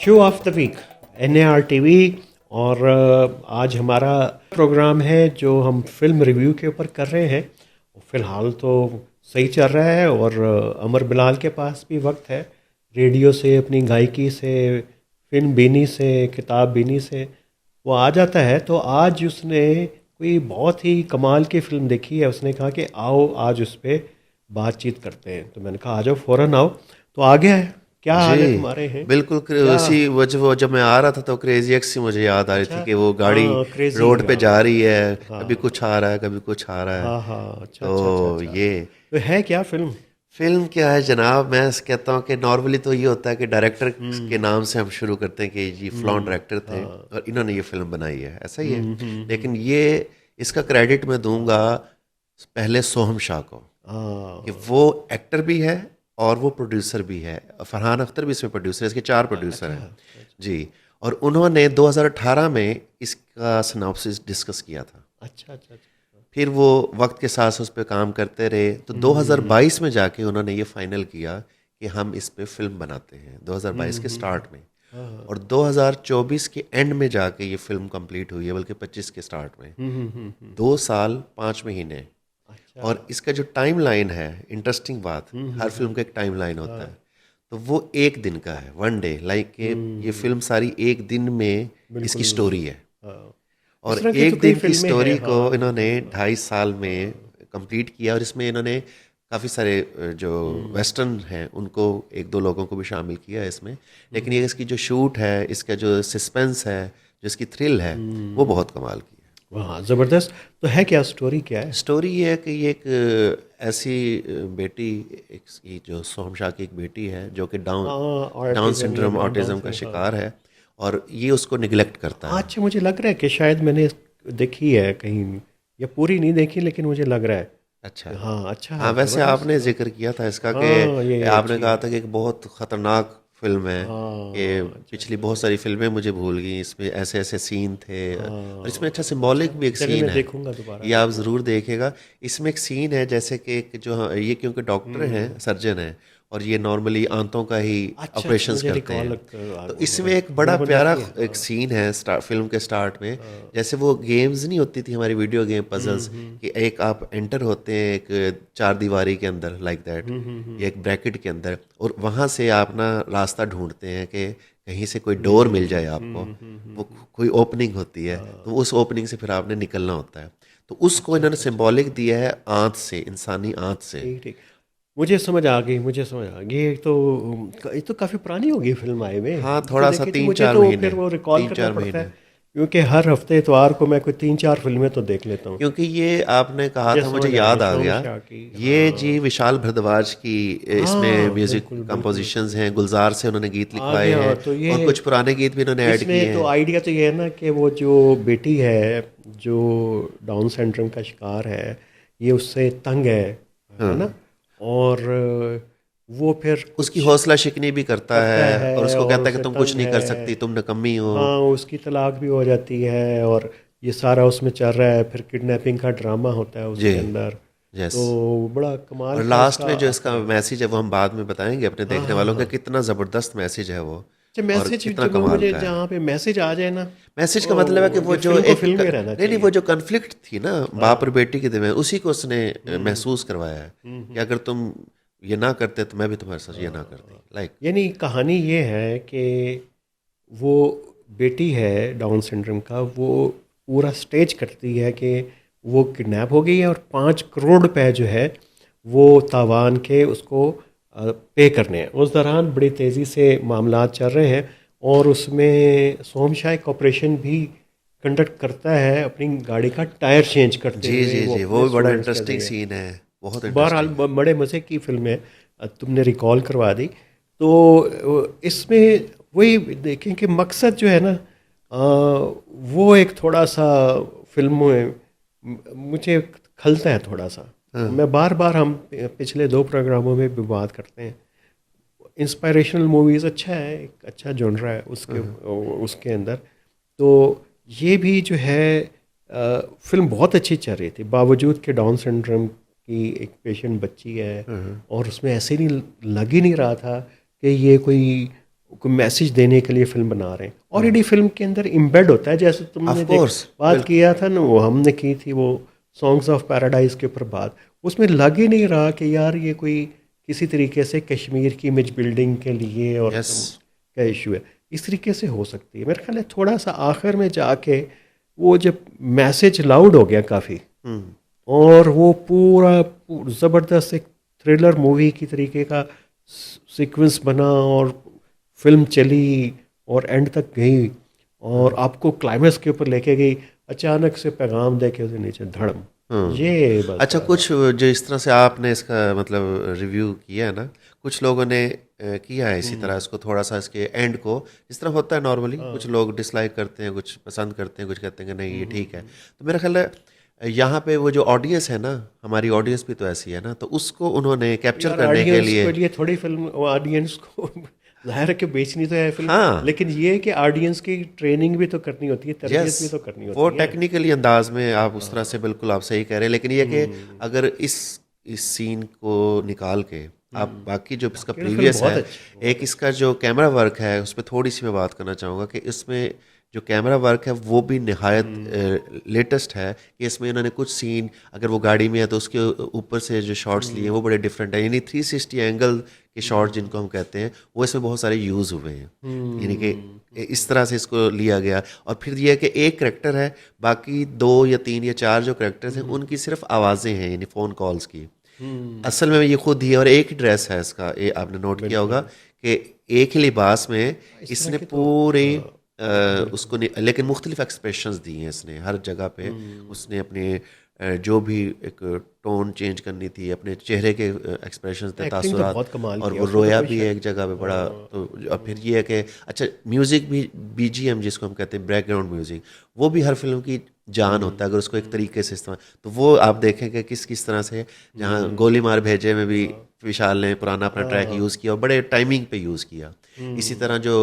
Show of the week NAR TV. और आज हमारा प्रोग्राम है जो हम फिल्म रिव्यू के ऊपर कर रहे हैं। फ़िलहाल तो सही चल रहा है और अमर बिलाल के पास भी वक्त है रेडियो से, अपनी गायकी से, फिल्म बीनी से, किताब बीनी से वो आ जाता है। तो आज उसने कोई बहुत ही कमाल की फ़िल्म देखी है। उसने कहा कि आओ आज उस पर बातचीत करते हैं। तो मैंने कहा आ जाओ, फ़ौरन आओ। तो आ गया है। क्या हाल है जी, तुम्हारे? हैं बिल्कुल क्या? उसी वो जब मैं आ रहा था तो क्रेजी एक्स ही मुझे याद आ रही थी अच्छा। कि वो गाड़ी हाँ, क्रेजी। रोड पे जा रही है, हाँ कभी कुछ आ रहा है, कभी कुछ आ रहा है। हाँ हाँ। अच्छा अच्छा अच्छा तो अच्छा। ये तो है क्या फिल्म? फिल्म क्या है जनाब, मैं कहता हूँ कि नॉर्मली तो ये होता है कि डायरेक्टर के नाम से हम शुरू करते हैं कि जी फलां डायरेक्टर थे हाँ। और इन्होंने ये फिल्म बनाई है, ऐसा ही है। हम्म। लेकिन ये इसका क्रेडिट मैं दूंगा पहले सोहम शाह को, कि हाँ। वो एक्टर भी है और वो प्रोड्यूसर भी है। फरहान अख्तर भी इसमें प्रोड्यूसर है, इसके 4 प्रोड्यूसर अच्छा हैं। अच्छा जी। और उन्होंने 2018 में इसका सिनॉप्सिस डिस्कस किया था। अच्छा अच्छा अच्छा। फिर वो वक्त के साथ उस पर काम करते रहे, तो हम्म 2022 में जाके उन्होंने ये फाइनल किया कि हम इस पे फिल्म बनाते हैं, 2022 के हम्म। स्टार्ट में। हाँ हाँ। और 2024 के एंड में जाके ये फिल्म कंप्लीट हुई है, बल्कि 25 के स्टार्ट में। हम्म। 2 साल 5 महीने। अच्छा। और इसका जो टाइम लाइन है, इंटरेस्टिंग बात, हर फिल्म का एक टाइम लाइन होता है। तो वो एक दिन का है, 1 डे, लाइक कि ये हम्म। फिल्म सारी एक दिन में इसकी बिल्कुल। स्टोरी है। हाँ, और इस तरह की तो एक कई दिन की फिल्में हैं। स्टोरी को हाँ इन्होंने बिल्कुल। 2.5 साल में हाँ। कंप्लीट किया। और इसमें इन्होंने काफ़ी सारे जो वेस्टर्न हैं उनको, 1-2 लोगों को भी शामिल किया है इसमें। लेकिन ये इसकी जो शूट है, इसका जो सस्पेंस है, जो इसकी थ्रिल है, वो हम्म। बहुत कमाल की है। हाँ, ज़बरदस्त। तो है क्या, स्टोरी क्या है? स्टोरी ये है कि ये एक ऐसी बेटी, एक ये जो सोहम शाह की एक बेटी है जो कि डाउन हाँ, डाउन ऑटिज्म या सिंड्रोम, डाउन ऑटिज्म का सिंड्रोम। शिकार है। और ये उसको निगलेक्ट करता हाँ, है। अच्छा, मुझे लग रहा है कि शायद मैंने देखी है कहीं, या पूरी नहीं देखी, लेकिन मुझे लग रहा है। अच्छा। हाँ, अच्छा हाँ, है, वैसे ज़बरदस्त। आपने हाँ जिक्र किया था इसका हाँ, कि ये आपने अच्छी कहा है। था कि एक बहुत ख़तरनाक फिल्म है, कि हाँ, अच्छा पिछली अच्छा बहुत अच्छा। सारी फिल्में मुझे भूल गई, इसमें ऐसे ऐसे सीन थे। और इसमें अच्छा हाँ, सिंबॉलिक अच्छा। भी एक चलिए, सीन मैं है, देखूंगा, दोबारा ये आप देखूंगा। ज़रूर देखिएगा। इसमें एक सीन है जैसे कि एक जो ये, क्योंकि डॉक्टर हैं, हम्म। सर्जन हैं, और ये नॉर्मली आंतों का ही अच्छा अच्छा, ऑपरेशंस मुझे करते रिकॉल हैं। आ तो गया इसमें है। एक बड़ा गुनगुन प्यारा रहती है। एक हाँ सीन है फिल्म के स्टार्ट में। हाँ। जैसे वो गेम्स नहीं होती थी हमारी, वीडियो गेम पजल्स, हम्म। कि एक आप एंटर होते हैं एक 4 दीवारी के अंदर, लाइक दैट, हम्म। या एक ब्रैकेट के अंदर, और वहाँ से आप ना रास्ता ढूंढते हैं कि कहीं से कोई डोर मिल जाए आपको। वो कोई ओपनिंग होती है, तो हाँ। उस ओपनिंग से फिर आपने निकलना होता है। तो उसको अच्छा इन्होंने अच्छा अच्छा। सिंबॉलिक दिया है आंत से, इंसानी आंत से। ठीक ठीक। मुझे समझ आ गई, मुझे समझ आ गई। ये तो काफ़ी पुरानी हो गई फिल्म आए में। हाँ, तो थोड़ा सा देखी थी, तीन मुझे चार तो महीने फिर वो रिकॉल तीन करना चार पड़ता है, महीने क्योंकि हर हफ्ते इतवार को मैं कोई 3-4 फिल्में तो देख लेता हूँ। क्योंकि ये आपने कहा मुझे था, मुझे समझ आ गई याद आ शोम गया। शाह की। ये हाँ जी विशाल भारद्वाज की इसमें हाँ, म्यूजिक बिल्कुल बिल्कुल कंपोजिशंस बिल्कुल। हैं, गुलजार से उन्होंने गीत आ लिखवाए गया हैं, तो ये, और कुछ पुराने गीत भी इन्होंने ऐड किए इसमें तो हैं। आइडिया तो ये है ना कि वो जो बेटी है, जो डाउन सिंड्रोम का शिकार है, ये उससे तंग है ना। हाँ, और वो फिर उसकी कुछ हौसला शिकनी भी करता करता है और है उसको और कहता है कि उसे तुम कुछ तंग नहीं कर है। सकती, तुम निकम्मी हो। हाँ, उसकी तलाक भी हो जाती है और ये सारा उसमें चल रहा है। फिर किडनैपिंग का ड्रामा होता है जी। उसके अंदर। यस। तो बड़ा कमाल और का लास्ट उसका में जो आखिर इसका है। मैसेज है वो हम बाद में बताएंगे अपने हाँ देखने हाँ वालों का, हाँ। कितना ज़बरदस्त मैसेज है वो, अच्छा, और मैसेज कितना जब कमाल मुझे का है। जहाँ पे मैसेज आ जाए ना, मैसेज का मतलब है कि ओ, वो ये जो फिल्म को एक फिल्म में रहना नहीं नहीं, वो चाहिए। जो कन्फ्लिक्ट थी ना बाप और हाँ। बेटी के दरमियान, उसी को उसने हम्म महसूस करवाया है कि हम्म। अगर तुम ये ना करते तो मैं भी तुम्हारे साथ ये ना करती, हाँ, लाइक। यानी कहानी ये है कि वो बेटी है डाउन सिंड्रोम का, वो पूरा स्टेज करती है कि वो किडनैप हो गई है और 5 करोड़ रुपए जो है वो तावान के उसको पे करने हैं। उस दौरान बड़ी तेज़ी से मामलात चल रहे हैं और उसमें सोम शाह एक ऑपरेशन भी कंडक्ट करता है, अपनी गाड़ी का टायर चेंज करते जी हुए जी वो जी, वो अपने भी बड़ा स्टूडेंट्स के इंटरेस्टिंग ज़रिए। सीन है, बहुत बहरहाल इंटरेस्टिंग है। बड़े मज़े की फ़िल्म है। तुमने रिकॉल करवा दी। तो इसमें वही देखें कि मकसद जो है ना, वो एक थोड़ा सा फिल्म में मुझे खलता है थोड़ा सा। हाँ मैं बार बार, हम पिछले 2 प्रोग्रामों में भी बात करते हैं, इंस्पायरेशनल मूवीज़ अच्छा है, एक अच्छा जॉनरा है उसके हाँ उसके अंदर। तो ये भी जो है, फिल्म बहुत अच्छी चल रही थी, बावजूद कि डाउन सिंड्रोम की एक पेशेंट बच्ची है। हाँ और उसमें ऐसे नहीं लग ही नहीं रहा था कि ये कोई कोई मैसेज देने के लिए फिल्म बना रहे हैं, ऑलरेडी फिल्म के अंदर इम्बेड होता है। जैसे तुमने ऑफ कोर्स बात किया था ना, वो हमने की थी वो सॉन्ग्स ऑफ पैराडाइज के ऊपर बात, उसमें लग ही नहीं रहा कि यार ये कोई किसी तरीके से कश्मीर की इमेज बिल्डिंग के लिए और यस का इशू है, इस तरीके से हो सकती है। मेरे ख्याल है थोड़ा सा आखिर में जाके वो जब मैसेज लाउड हो गया काफ़ी, और वो पूरा ज़बरदस्त एक थ्रिलर मूवी की तरीके का सीक्वेंस बना, और फिल्म चली और एंड तक गई, और आपको क्लाइमेक्स के ऊपर लेके गई, अचानक से पैगाम दे के उसके नीचे धड़म, ये बस। अच्छा, कुछ जो इस तरह से आपने इसका मतलब रिव्यू किया है ना, कुछ लोगों ने किया है इसी तरह इसको, थोड़ा सा इसके एंड को इस तरह होता है नॉर्मली, कुछ लोग डिसलाइक करते हैं, कुछ पसंद करते हैं, कुछ कहते हैं कि नहीं ये ठीक है। तो मेरा ख्याल है यहाँ पे वो जो ऑडियंस है ना, हमारी ऑडियंस भी तो ऐसी है ना, तो उसको उन्होंने कैप्चर करने के ऑडियंस लिए, के लिए थोड़ी फिल्म ऑडियंस को जाहिर है कि बेचनी तो है फिल्म, हाँ लेकिन ये है कि ऑडियंस की ट्रेनिंग भी तो करनी होती है, तरबियत यस भी तो करनी वो होती है। टेक्निकली अंदाज में आप उस तरह से बिल्कुल आप सही कह रहे हैं, लेकिन ये कि अगर इस सीन को निकाल के आप बाकी जो इसका बाकी तो फिल्म प्रीवियस बहुत है, अच्छी एक इसका जो कैमरा वर्क है उस पर थोड़ी सी मैं बात करना चाहूँगा कि इसमें जो कैमरा वर्क है वो भी निहायत लेटेस्ट है, कि इसमें इन्होंने कुछ सीन, अगर वो गाड़ी में है तो उसके ऊपर से जो शॉट्स लिए हैं वो बड़े डिफरेंट है, यानी 360 एंगल के शॉट जिनको हम कहते हैं वो इसमें बहुत सारे यूज़ हुए हैं, यानी कि इस तरह से इसको लिया गया। और फिर ये है कि एक करेक्टर है, बाकी 2 या 3 या 4 जो करेक्टर्स हैं उनकी सिर्फ आवाज़ें हैं, यानी फ़ोन कॉल्स की। असल में ये खुद ही है, और एक ही ड्रेस है इसका, ये आपने नोट किया होगा कि एक ही लिबास में इसने पूरे उसको लेकिन मुख्तलिफ एक्सप्रेशंस दिए हैं इसने हर जगह पे, उसने अपने जो भी एक टोन चेंज करनी थी, अपने चेहरे के एक्सप्रेशंस थे, एक्टिंग तो तासुरात, बहुत कमाल और किया वो उसमें, तो रोया कोई भी शक है एक जगह पे बड़ा। तो और फिर ये है कि अच्छा म्यूज़िक भी, बीजीएम जिसको हम कहते हैं बैकग्राउंड म्यूज़िक, वो भी हर फिल्म की जान होता है अगर उसको एक तरीके से इस्तेमाल, तो वो आप देखें कि किस किस तरह से, जहाँ गोली मार भेजे में भी विशाल ने पुराना अपना ट्रैक यूज़ किया और बड़े टाइमिंग पे यूज़ किया। इसी तरह जो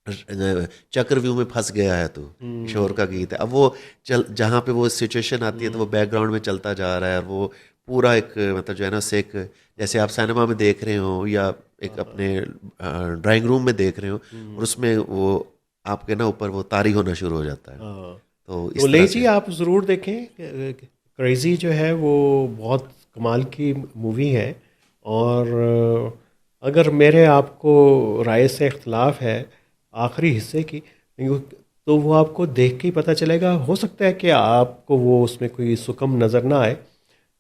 चक्रव्यूह में फंस गया है तो किशोर का गीत है, अब वो चल जहाँ पे वो सिचुएशन आती है तो वो बैकग्राउंड में चलता जा रहा है, और वो पूरा एक मतलब जो है ना उससे एक, जैसे आप सिनेमा में देख रहे हो या एक अपने ड्राइंग रूम में देख रहे हो, और उसमें वो आपके ना ऊपर वो तारी होना शुरू हो जाता है। हाँ, तो तो इस तरह लेजी से आप ज़रूर देखें, क्रेज़ी जो है वो बहुत कमाल की मूवी है। और अगर मेरे आपको राय से इख्तलाफ है आखिरी हिस्से की, तो वो आपको देख के ही पता चलेगा। हो सकता है कि आपको वो उसमें कोई सुकम नज़र ना आए,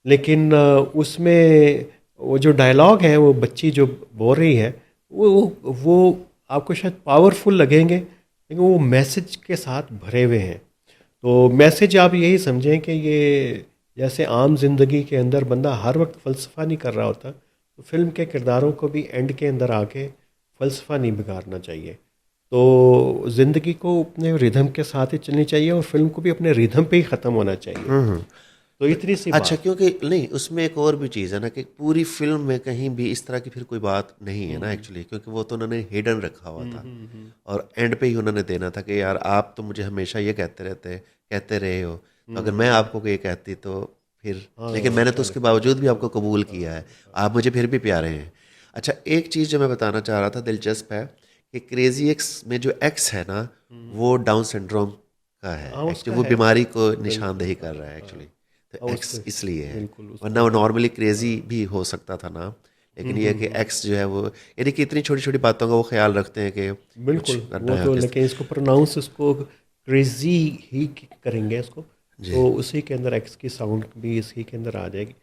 लेकिन उसमें वो जो डायलॉग है, वो बच्ची जो बोल रही है, वो आपको शायद पावरफुल लगेंगे, लेकिन वो मैसेज के साथ भरे हुए हैं। तो मैसेज आप यही समझें कि ये जैसे आम जिंदगी के अंदर बंदा हर वक्त फ़लसफ़ा नहीं कर रहा होता, तो फिल्म के किरदारों को भी एंड के अंदर आके फ़लसफ़ा नहीं बिगाड़ना चाहिए। तो ज़िंदगी को अपने रिदम के साथ ही चलनी चाहिए, और फिल्म को भी अपने रिदम पे ही ख़त्म होना चाहिए। तो इतनी सी अच्छा, बात। क्योंकि नहीं उसमें एक और भी चीज़ है ना कि पूरी फिल्म में कहीं भी इस तरह की फिर कोई बात नहीं है ना एक्चुअली, क्योंकि वो तो उन्होंने हिडन रखा हुआ था, और एंड पे ही उन्होंने देना था कि यार आप तो मुझे हमेशा ये कहते रहे हो, तो अगर मैं आपको ये कहती तो फिर, लेकिन मैंने तो उसके बावजूद भी आपको कबूल किया है, आप मुझे फिर भी प्यारे हैं। अच्छा, एक चीज़ जो मैं बताना चाह रहा था दिलचस्प है कि क्रेजी एक्स में जो एक्स है ना, वो डाउन सिंड्रोम का है हाँ, उसका एक्चुअली, वो है। बीमारी को निशानदेही कर रहा है एक्चुअली, तो हाँ, एक्स उसका इसलिए है, बिल्कुल उसका वरना वो नॉर्मली क्रेजी भी हो सकता था ना, लेकिन ये है कि एक्स जो है वो, यानी कि इतनी छोटी छोटी बातों का वो ख्याल रखते हैं कि कुछ बिल्कुल करना वो है तो, किस। लेकिन इसको प्रोनाउंस इसको क्रेजी ही करेंगे इसको, जी तो उसी के अंदर एक्स की साउंड भी इसी के अंदर आ जाएगी।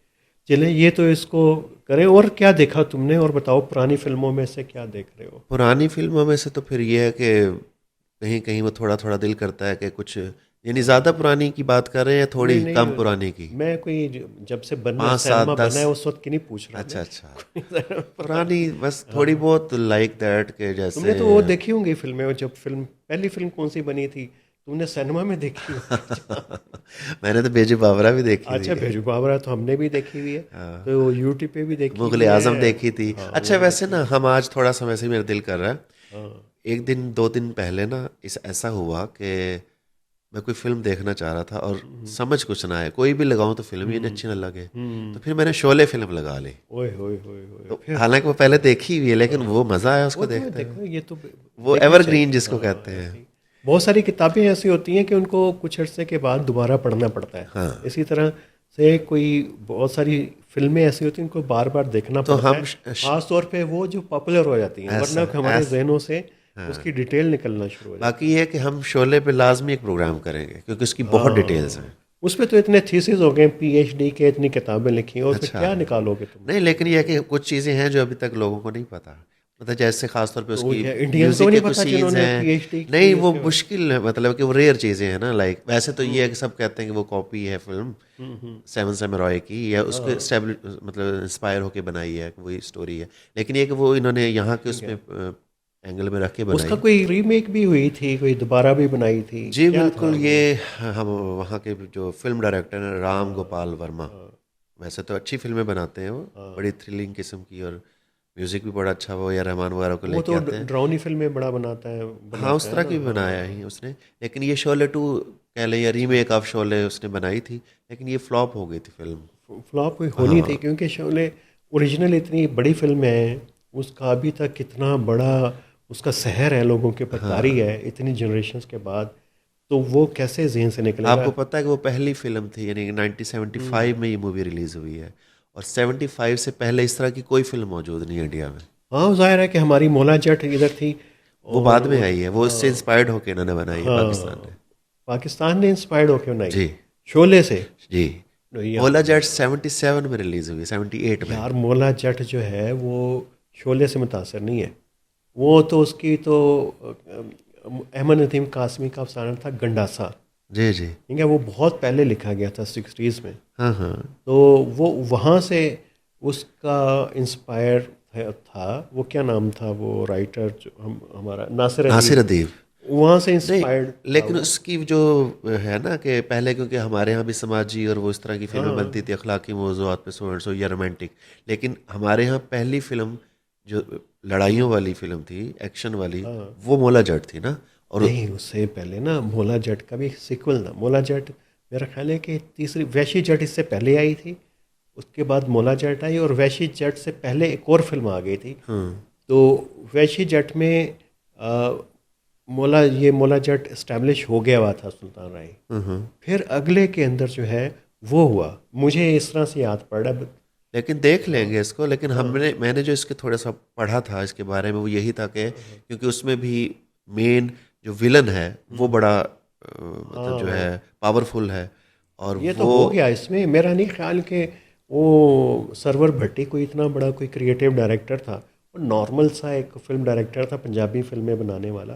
चलें, ये तो इसको करें। और क्या देखा तुमने, और बताओ पुरानी फिल्मों में से क्या देख रहे हो? पुरानी फिल्मों में से तो फिर ये है कि कहीं कहीं वो थोड़ा थोड़ा दिल करता है कि कुछ, यानी ज़्यादा पुरानी की बात कर रहे हैं या थोड़ी नहीं कम नहीं, पुरानी की, मैं कोई जब से बना 5 7 सिनेमा बना 10। है उस वक्त की नहीं पूछ रहा अच्छा अच्छा, मैं। पुरानी बस थोड़ी बहुत लाइक दैट के तुमने जैसे। तो वो देखी होंगी फिल्में, और जब पहली फिल्म कौन सी बनी थी तुमने सिनेमा में देखी होगी? मैंने तो बेजू बावरा भी देखी अच्छा, थी, भेजू बाबरा तो हमने भी देखी हुई है, तो यूट्यूब पे भी देखी मुगल हुई आजम है। देखी थी। हाँ, वो अच्छा भी वैसे देखी ना है। हम आज थोड़ा सा वैसे ही मेरा दिल कर रहा है, हाँ। एक दिन 2 दिन पहले ना इस ऐसा हुआ कि मैं कोई फिल्म देखना चाह रहा था और समझ कुछ ना आए, कोई भी लगाऊं तो फिल्म ही अच्छी ना लगे, तो फिर मैंने शोले फिल्म लगा ली। ओए होए होए होए, तो फिर हालांकि वो पहले देखी हुई है, लेकिन वो मज़ा आया वो उसको तो मैं देखते देखो, हुए। ये तो वो देखना एवरग्रीन चाहिए। जिसको हाँ, कहते हैं। ऐसे ही बहुत सारी किताबें ऐसी होती हैं कि उनको कुछ अरसे के बाद दोबारा पढ़ना पड़ता है। हाँ, इसी तरह से कोई बहुत सारी फिल्में ऐसी होती हैं उनको बार बार देखना तो पड़ता हम है, ख़ास तौर पे वो जो पॉपुलर हो जाती हैं, ऐसा वरना हमारे ऐसा जहनों से हाँ, उसकी डिटेल निकलना शुरू हो बाकी जाती है। ये है कि हम शोले पे लाजमी एक प्रोग्राम करेंगे, क्योंकि उसकी बहुत डिटेल्स हैं। हाँ, उसमें तो इतने थीसिस हो गए, पीएचडी के इतनी किताबें लिखी हैं, उसमें अच्छा, क्या निकालोगे तुम? नहीं लेकिन ये है कि कुछ चीज़ें हैं जो अभी तक लोगों को नहीं पता, मतलब जैसे खासतौर पे तो वो उसकी क्या इंडियंस को म्यूज़िक के नहीं कुछ पता सीन्स जिन्होंने हैं। पीएचडी नहीं की वो उसके बाद? मुश्किल है, मतलब कि वो रेयर चीज़ें हैं ना, लाइक वैसे तो ये है कि सब कहते हैं कि वो कॉपी है फिल्म सेवन सैमुराई की, या उसको मतलब इंस्पायर होके बनाई है, वही स्टोरी है, लेकिन ये कि वो इन्होंने यहाँ के ठीक उसमें है। एंगल में रख के उसका बनाई। कोई रीमेक भी हुई थी, कोई दोबारा भी बनाई थी, जी क्या था बिल्कुल, ये वो? हम वहाँ के जो फिल्म डायरेक्टर हैं राम हाँ, गोपाल वर्मा, हाँ, वैसे तो अच्छी फिल्में बनाते हैं वो, हाँ। बड़ी थ्रिलिंग किस्म की, और म्यूज़िक भी बड़ा अच्छा, वो या रहमान वगैरह को वो लेके तो आते हैं। डरावनी फिल्में बड़ा हाँ उस बनाता है तरह ना। की भी बनाया हाँ, ही उसने, लेकिन ये शोले टू कह लें या रीमेक ऑफ शोले उसने बनाई थी, लेकिन ये फ्लॉप हो गई थी फिल्म। फ्लॉप कोई होनी थी हाँ क्योंकि शोले ओरिजिनल इतनी बड़ी फिल्म है, उसका अभी तक कितना बड़ा उसका सहर है, लोगों के ऊपर तारी हाँ, है इतनी जनरेशंस के बाद, तो वो कैसे जहन से निकलेगा? आपको पता है कि वो पहली फिल्म थी, यानी 1975 में ये मूवी रिलीज हुई है, और 75 से पहले इस तरह की कोई फिल्म मौजूद नहीं है इंडिया में। हाँ, जाहिर है कि हमारी मौला जट इधर थी। वो और बाद में आई है, वो इससे हाँ, इंस्पायर्ड होकर इन्होंने बनाई है पाकिस्तान हाँ, ने। पाकिस्तान ने इंस्पायर्ड होकर बनाई जी शोले से। जी। यार, ओला जेट 77 में रिलीज हुई, 78 में। यार मौला जट जो है वो शोले से मुतासर नहीं है। वो तो उसकी तो अहमद नदीम कासमी का अफसाना था गंडासा, जी जी। ठीक है, वो बहुत पहले लिखा गया था 60s में। हाँ हाँ। तो वो वहाँ से उसका इंस्पायर था। वो क्या नाम था वो राइटर जो हमारा नासिर नासिर अदीब, अदीब। वहाँ से नहीं, इंस्पायर्ड था लेकिन वो। उसकी जो है ना कि पहले, क्योंकि हमारे यहाँ भी समाजी और वो इस तरह की फिल्में हाँ, बनती थी अखलाकी मौज़ूआत पे, सो एंड सो या रोमांटिक, लेकिन हमारे यहाँ पहली फिल्म जो लड़ाइयों वाली फिल्म थी, एक्शन वाली, हाँ, वो मोला जट थी ना। और नहीं, उससे पहले ना मोला जट का भी सिक्वल ना, मोला जट मेरा ख्याल है कि तीसरी वैशी जट इससे पहले आई थी, उसके बाद मोला जट आई, और वैशी जट से पहले एक और फिल्म आ गई थी। हाँ तो वैशी जट में आ, मोला जट इस्टेब्लिश हो गया हुआ था सुल्तान राय। हाँ। फिर अगले के अंदर जो है वो हुआ, मुझे इस तरह से याद पड़ रहा है। लेकिन देख लेंगे इसको, लेकिन हाँ, मैंने जो इसके थोड़ा सा पढ़ा था इसके बारे में, वो यही था कि क्योंकि उसमें भी मेन जो विलन है वो बड़ा मतलब जो है हाँ, पावरफुल है, और ये तो वो हो गया इसमें। मेरा नहीं ख्याल कि वो सरवर भट्टी कोई इतना बड़ा कोई क्रिएटिव डायरेक्टर था। वो नॉर्मल सा एक फिल्म डायरेक्टर था, पंजाबी फिल्में बनाने वाला।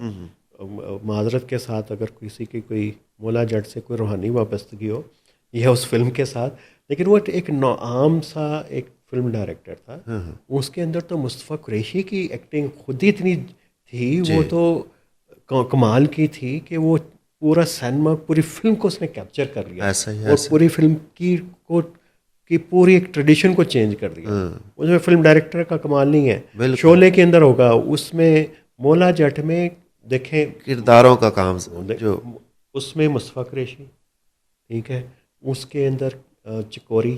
माजरत के साथ अगर किसी की कोई मोला जट से कोई रूहानी वाबस्तगी हो यह उस फिल्म के साथ, लेकिन वो एक आम सा एक फिल्म डायरेक्टर था। उसके अंदर तो मुस्तफ़ा कुरैशी की एक्टिंग खुद ही इतनी थी, जी वो तो कमाल की थी कि वो पूरा सिनेमा, पूरी फिल्म को उसने कैप्चर कर लिया, ऐसा ही और ऐसा। पूरी फिल्म की पूरी एक ट्रेडिशन को चेंज कर दिया। उसमें फिल्म डायरेक्टर का कमाल नहीं है। बिल्कुल, शोले के अंदर होगा, उसमें मोला जट में देखें, किरदारों का काम जो उसमें मुस्तफ़ा कुरैशी, ठीक है, उसके अंदर चिकोरी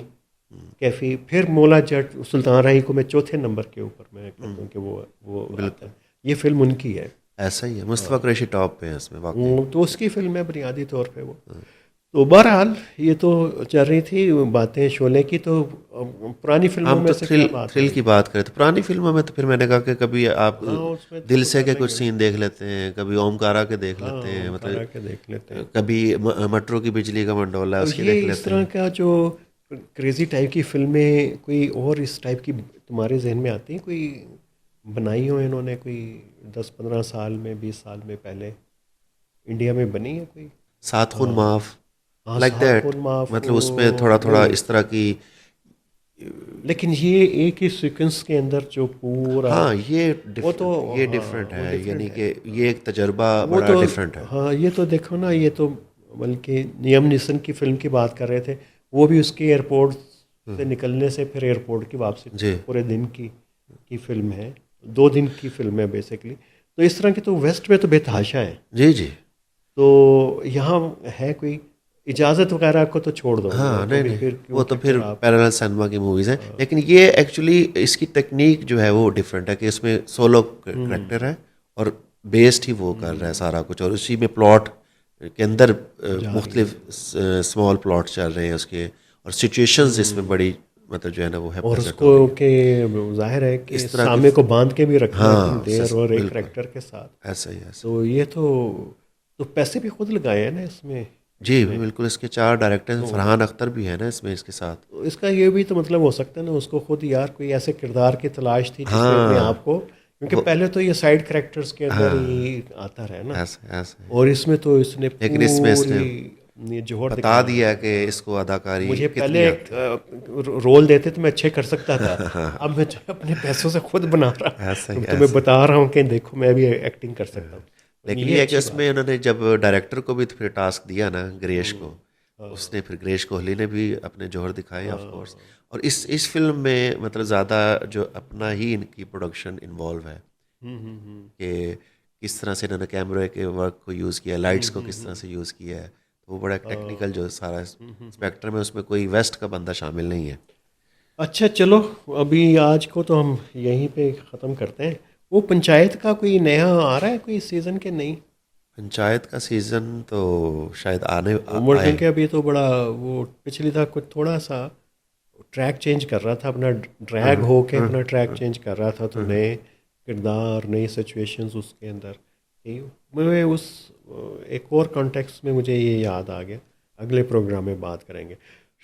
कैफी, फिर मोला जट सुल्तान राही को मैं चौथे नंबर के ऊपर मैं कहता हूँ कि वो आता बिल्कुल है। ये फिल्म उनकी है। ऐसा ही है, मुस्तफ़ा कुरैशी टॉप पे है इसमें वाकई। तो उसकी फिल्म है बुनियादी तौर पे वो। तो बहरहाल ये तो चल रही थी बातें शोले की, तो पुरानी फिल्मों हम में तो से थ्रिल क्या बात थ्रिल है? की बात करें तो पुरानी फिल्मों में तो फिर मैंने कहा कि कभी आप हाँ, उसमें तो दिल से के कुछ डालेंगे। सीन देख लेते हैं, कभी ओमकारा के देख हाँ, लेते हैं, ओमकारा मतलब के देख लेते हैं। कभी मटरू की बिजली का मंडोला तो उसकी ये देख इस लेते तरह हैं। का जो क्रेजी टाइप की फिल्में कोई और इस टाइप की तुम्हारे जहन में आती हैं, कोई बनाई हो इन्होंने, कोई 10-15 साल में, 20 साल में पहले इंडिया में बनी है कोई? सात खून हाँ, माफ, हाँ, लाइक सात दैट, खून माफ, मतलब उसमें थोड़ा थोड़ा नहीं, इस तरह की। लेकिन ये एक ही सीक्वेंस के अंदर जो पूरा, हाँ वो तो, ये हाँ, डिफरेंट वो है, डिफरेंट यानी है। कि ये एक तजर्बा वो बड़ा तो, डिफरेंट है। हाँ, ये तो देखो ना, ये तो बल्कि नियम निसन की फिल्म की बात कर रहे थे, वो भी उसके एयरपोर्ट से निकलने से फिर एयरपोर्ट की वापसी तक जी पूरे दिन की फिल्म है, 2 दिन की फिल्म है बेसिकली। तो इस तरह की तो वेस्ट में तो बेतहाशा है। जी जी। तो यहाँ है कोई इजाज़त वगैरह को तो छोड़ दो, हाँ, वो तो नहीं भी नहीं, फिर वो तो क्योंकि फिर फिर आप पैरेलल सिनेमा की मूवीज़ हैं, लेकिन ये एक्चुअली इसकी टेक्निक जो है वो डिफरेंट है कि इसमें सोलो करेक्टर है और बेस्ड ही वो कर रहा है सारा कुछ, और उसी में प्लॉट के अंदर जा रही मुख्तलिफ स्मॉल प्लॉट चल रहे हैं उसके, और सिचुएशंस इसमें बड़ी मतलब जो है ना वो है और प्रेजेंट हो उसको रही है के जाहिर है कि इस तरह सामे को बांध के भी रखना है इतनी हाँ देर और एक बिल्कुल करेक्टर के साथ। ऐसा ही ऐसा। तो ये तो पैसे भी खुद लगाए हैं ना इसमें। जी बिल्कुल, इसके 4 डायरेक्टर हैं, तो फरहान अख्तर भी है ना इसमें इसके साथ। तो इसका ये भी तो मतलब हो सकता है ना, उसको खुद यार कोई ऐसे किरदार की तलाश थी जिसमें अपने आप हाँ को, क्योंकि वो पहले तो ये साइड कैरेक्टर्स के अंदर हाँ ही आता रहा ना, ऐसा ऐसा है। और इसमें तो इसने लेकिन इसमें इसने पूरी ये जोहर बता दिखाया दिया है। कि इसको अदाकारी मुझे कितनी पहले आती रोल देते तो मैं अच्छे कर सकता था, है। अब मैं अपने पैसों से खुद बना रहा ऐसा ही तो मैं ऐसा ही। बता रहा हूँ कि देखो मैं भी एक्टिंग कर सकता हूँ। लेकिन ये ये है कि अच्छी बात उसमें उन्होंने जब डायरेक्टर को भी फिर टास्क दिया ना ग्रेश को, है। उसने फिर ग्रेश कोहली ने भी अपने जोहर दिखाए ऑफ कोर्स। हाँ, और इस फिल्म में मतलब ज़्यादा जो अपना ही इनकी प्रोडक्शन इन्वॉल्व है कि किस तरह से इन्होंने कैमरे के वर्क को यूज़ किया, लाइट्स को किस तरह से यूज़ किया है, तो वो बड़ा टेक्निकल जो सारा स्पेक्ट्रम है उसमें कोई वेस्ट का बंदा शामिल नहीं है। अच्छा चलो, अभी आज को तो हम यहीं पे ख़त्म करते हैं। वो पंचायत का कोई नया आ रहा है कोई सीज़न के नहीं? पंचायत का सीज़न तो शायद उमर आए। क्योंकि अभी तो बड़ा वो पिछली था कुछ थोड़ा सा ट्रैक चेंज कर रहा था अपना, ड्रैग हो के अपना ट्रैक चेंज कर रहा था, तो नए किरदार नई सिचुएशंस उसके अंदर थी। मैं उस एक और कॉन्टेक्स्ट में मुझे ये याद आ गया, अगले प्रोग्राम में बात करेंगे।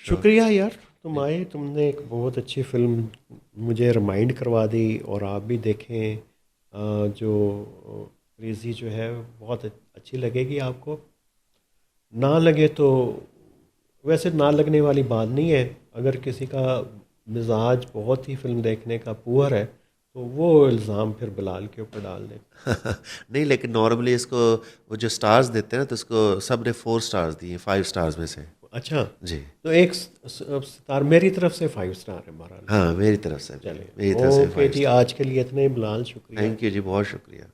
शुक्रिया यार, तुम आए, तुमने एक बहुत अच्छी फिल्म मुझे रिमाइंड करवा दी, और आप भी देखें। जो क्रेज़ी जो है बहुत अच्छी लगेगी आपको, ना लगे तो वैसे ना लगने वाली बात नहीं है। अगर किसी का मिजाज बहुत ही फिल्म देखने का पुअर है तो वो इल्ज़ाम फिर बिलाल के ऊपर डाल दें। नहीं, लेकिन नॉर्मली इसको वो जो स्टार्स देते हैं ना तो इसको सब ने 4 स्टार्स दिए, 5 स्टार्स में से। अच्छा, जी तो एक स्टार मेरी तरफ से 5 स्टार है बहरहाल। हाँ, मेरी तरफ से भी, चलिए, मेरी तरफ से ओके 5 जी, स्टार। आज के लिए इतना ही बिलाल, शुक्रिया। थैंक यू जी, बहुत शुक्रिया।